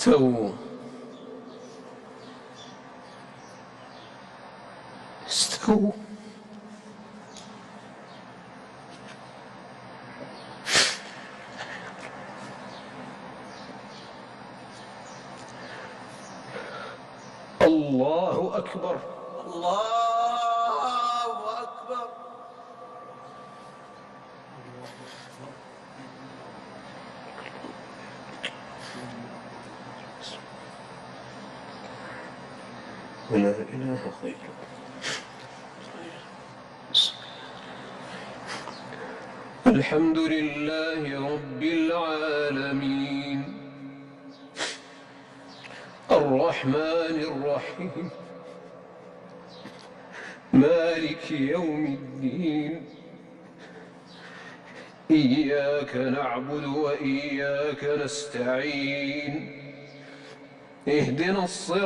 استووا استووا. الله أكبر. الله أكبر. ولا إله غيره. الحمد لله رب العالمين الرحمن الرحيم مالك يوم الدين إياك نعبد وإياك نستعين اهدنا الصراط